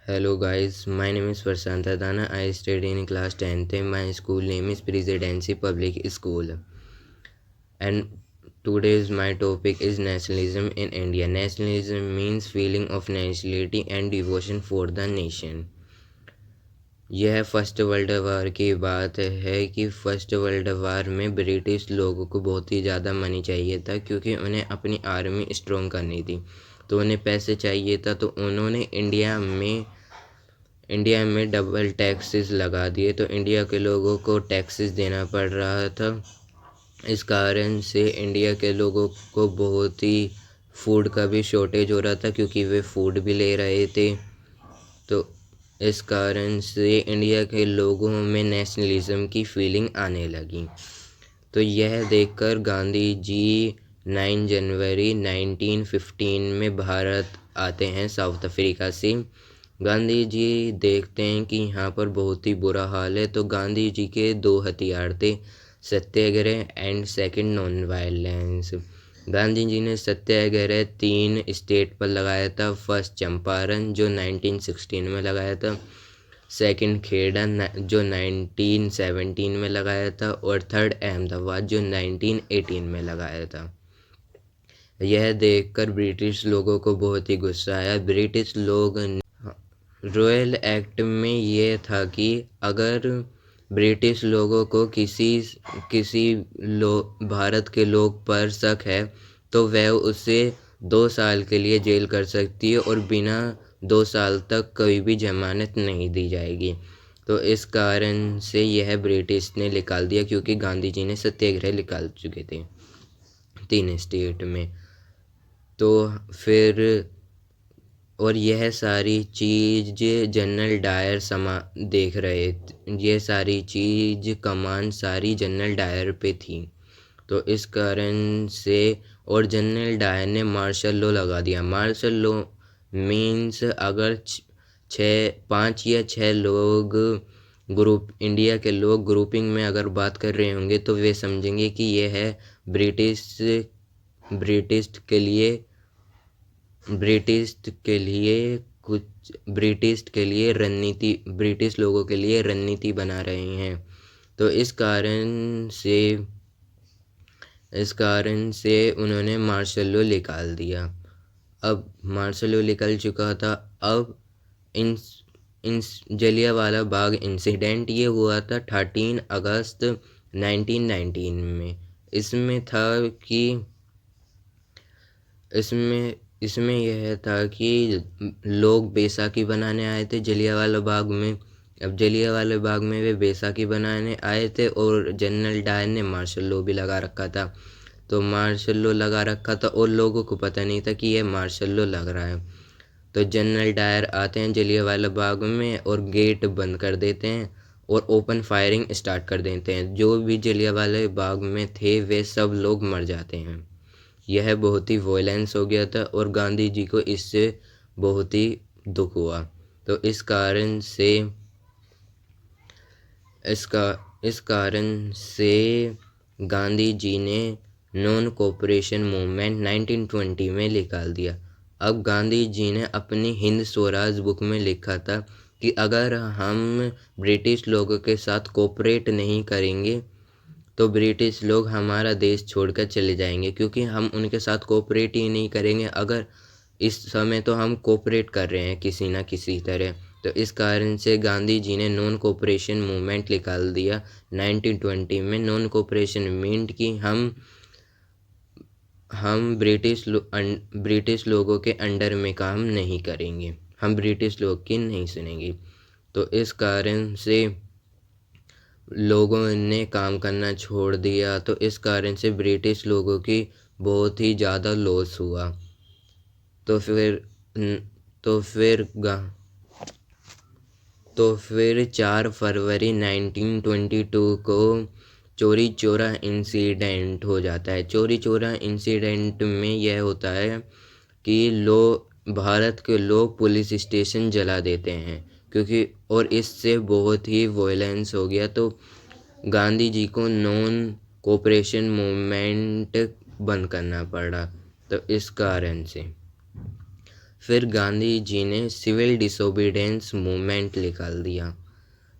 Hello guys, my name is Prashant Dana. I study in class 10th. My school name is Presidency Public School. And today's my topic is nationalism in India. Nationalism means feeling of nationality and devotion for the nation. यह first world war की बात है कि first world war में British लोगों को बहुत ही ज़्यादा मनी चाहिए था क्योंकि उन्हें अपनी आर्मी स्ट्रॉन्ग करनी थी। तो उन्हें पैसे चाहिए था, तो उन्होंने इंडिया में डबल टैक्सेस लगा दिए। तो इंडिया के लोगों को टैक्सेस देना पड़ रहा था। इस कारण से इंडिया के लोगों को बहुत ही फूड का भी शॉर्टेज हो रहा था क्योंकि वे फूड भी ले रहे थे। तो इस कारण से इंडिया के लोगों में नेशनलिज्म की फीलिंग आने लगी। तो यह देखकर गांधी जी 9 जनवरी 1915 में भारत आते हैं साउथ अफ्रीका से। गांधी जी देखते हैं कि यहाँ पर बहुत ही बुरा हाल है, तो गांधी जी के 2 हथियार थे, satyagraha and second non violence. Gandhi ji ने सत्याग्रह 3 स्टेट पर लगाया था। फर्स्ट चंपारण जो 1916 में लगाया था, सेकंड खेड़ा जो 1917 में लगाया था, और थर्ड अहमदाबाद जो 1918 में लगाया था। यह देखकर ब्रिटिश लोगों को बहुत ही गुस्सा आया। ब्रिटिश लोग रॉयल एक्ट में ये था कि अगर ब्रिटिश लोगों को किसी भारत के लोग पर शक है तो वह उसे 2 साल के लिए जेल कर सकती है और बिना 2 साल तक कोई भी जमानत नहीं दी जाएगी। तो इस कारण से यह ब्रिटिश ने निकाल दिया क्योंकि गांधी जी ने सत्याग्रह निकाल चुके थे 3 स्टेट में। तो फिर और यह सारी चीज़ जनरल डायर देख रहे थे। ये सारी चीज़ कमान सारी जनरल डायर पे थी। तो इस कारण से और जनरल डायर ने मार्शल लॉ लगा दिया। मार्शल लॉ मीन्स अगर 5 या 6 लोग इंडिया के लोग ग्रुपिंग में अगर बात कर रहे होंगे तो वे समझेंगे कि यह है ब्रिटिश लोगों के लिए रणनीति बना रहे हैं। तो इस कारण से उन्होंने मार्शल लॉ निकाल दिया। अब मार्शल लॉ निकल चुका था। अब इन जलियांवाला बाग इंसिडेंट ये हुआ था 13 अगस्त 1919 में। इसमें यह था कि लोग बैसाखी बनाने आए थे जलियांवाला बाग में। अब जलियांवाला बाग में वे बैसाखी बनाने आए थे और जनरल डायर ने मार्शल लॉ भी लगा रखा था। तो मार्शल लॉ लगा रखा था और लोगों को पता नहीं था कि यह मार्शल लॉ लग रहा है। तो जनरल डायर आते हैं जलियांवाला बाग में और गेट बंद कर देते हैं और ओपन फायरिंग स्टार्ट कर देते हैं। जो भी जलियांवाला बाग में थे वे सब लोग मर जाते हैं। यह बहुत ही वॉयलेंस हो गया था और गांधी जी को इससे बहुत ही दुख हुआ। तो इस कारण से गांधी जी ने नॉन कोऑपरेशन मूवमेंट 1920 में निकाल दिया। अब गांधी जी ने अपनी हिंद स्वराज बुक में लिखा था कि अगर हम ब्रिटिश लोगों के साथ कोऑपरेट नहीं करेंगे तो ब्रिटिश लोग हमारा देश छोड़कर चले जाएंगे, क्योंकि हम उनके साथ कोऑपरेट ही नहीं करेंगे। अगर इस समय तो हम कोऑपरेट कर रहे हैं किसी ना किसी तरह। तो इस कारण से गांधी जी ने नॉन कोऑपरेशन मूवमेंट निकाल दिया 1920 में। नॉन कोऑपरेशन मीन्ट कि हम ब्रिटिश लोगों के अंडर में काम नहीं करेंगे, हम ब्रिटिश लोग की नहीं सुनेंगे। तो इस कारण से लोगों ने काम करना छोड़ दिया। तो इस कारण से ब्रिटिश लोगों की बहुत ही ज़्यादा लॉस हुआ। तो फिर 4 फरवरी 1922 को चौरी चौरा इंसिडेंट हो जाता है। चौरी चौरा इंसिडेंट में यह होता है कि भारत के लोग पुलिस स्टेशन जला देते हैं और इससे बहुत ही वॉयलेंस हो गया। तो गांधी जी को नॉन कोऑपरेशन मूवमेंट बंद करना पड़ा। तो इस कारण से फिर गांधी जी ने सिविल डिसोबीडेंस मूवमेंट निकाल दिया।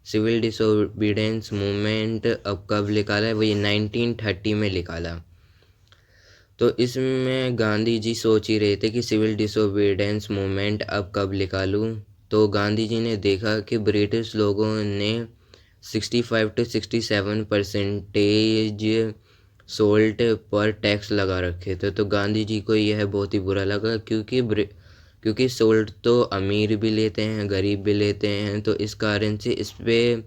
सिविल डिसोबीडेंस मूवमेंट अब कब निकाला है, वही 1930 में निकाला। तो इसमें गांधी जी सोच ही रहे थे कि सिविल डिसोबीडेंस मूवमेंट अब कब निकालूं। तो गांधी जी ने देखा कि ब्रिटिश लोगों ने 65 to 67% सोल्ट पर टैक्स लगा रखे थे। तो गांधी जी को यह बहुत ही बुरा लगा, क्योंकि सोल्ट तो अमीर भी लेते हैं, गरीब भी लेते हैं, तो इस कारण से इस पर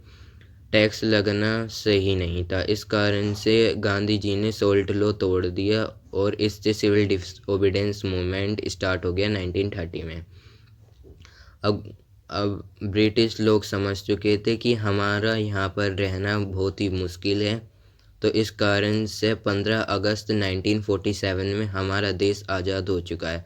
टैक्स लगना सही नहीं था। इस कारण से गांधी जी ने सोल्ट लॉ तोड़ दिया और इससे सिविल डिसोबीडेंस मूवमेंट स्टार्ट हो गया 1930 में। अब ब्रिटिश लोग समझ चुके थे कि हमारा यहाँ पर रहना बहुत ही मुश्किल है, तो इस कारण से 15 अगस्त 1947 में हमारा देश आज़ाद हो चुका है।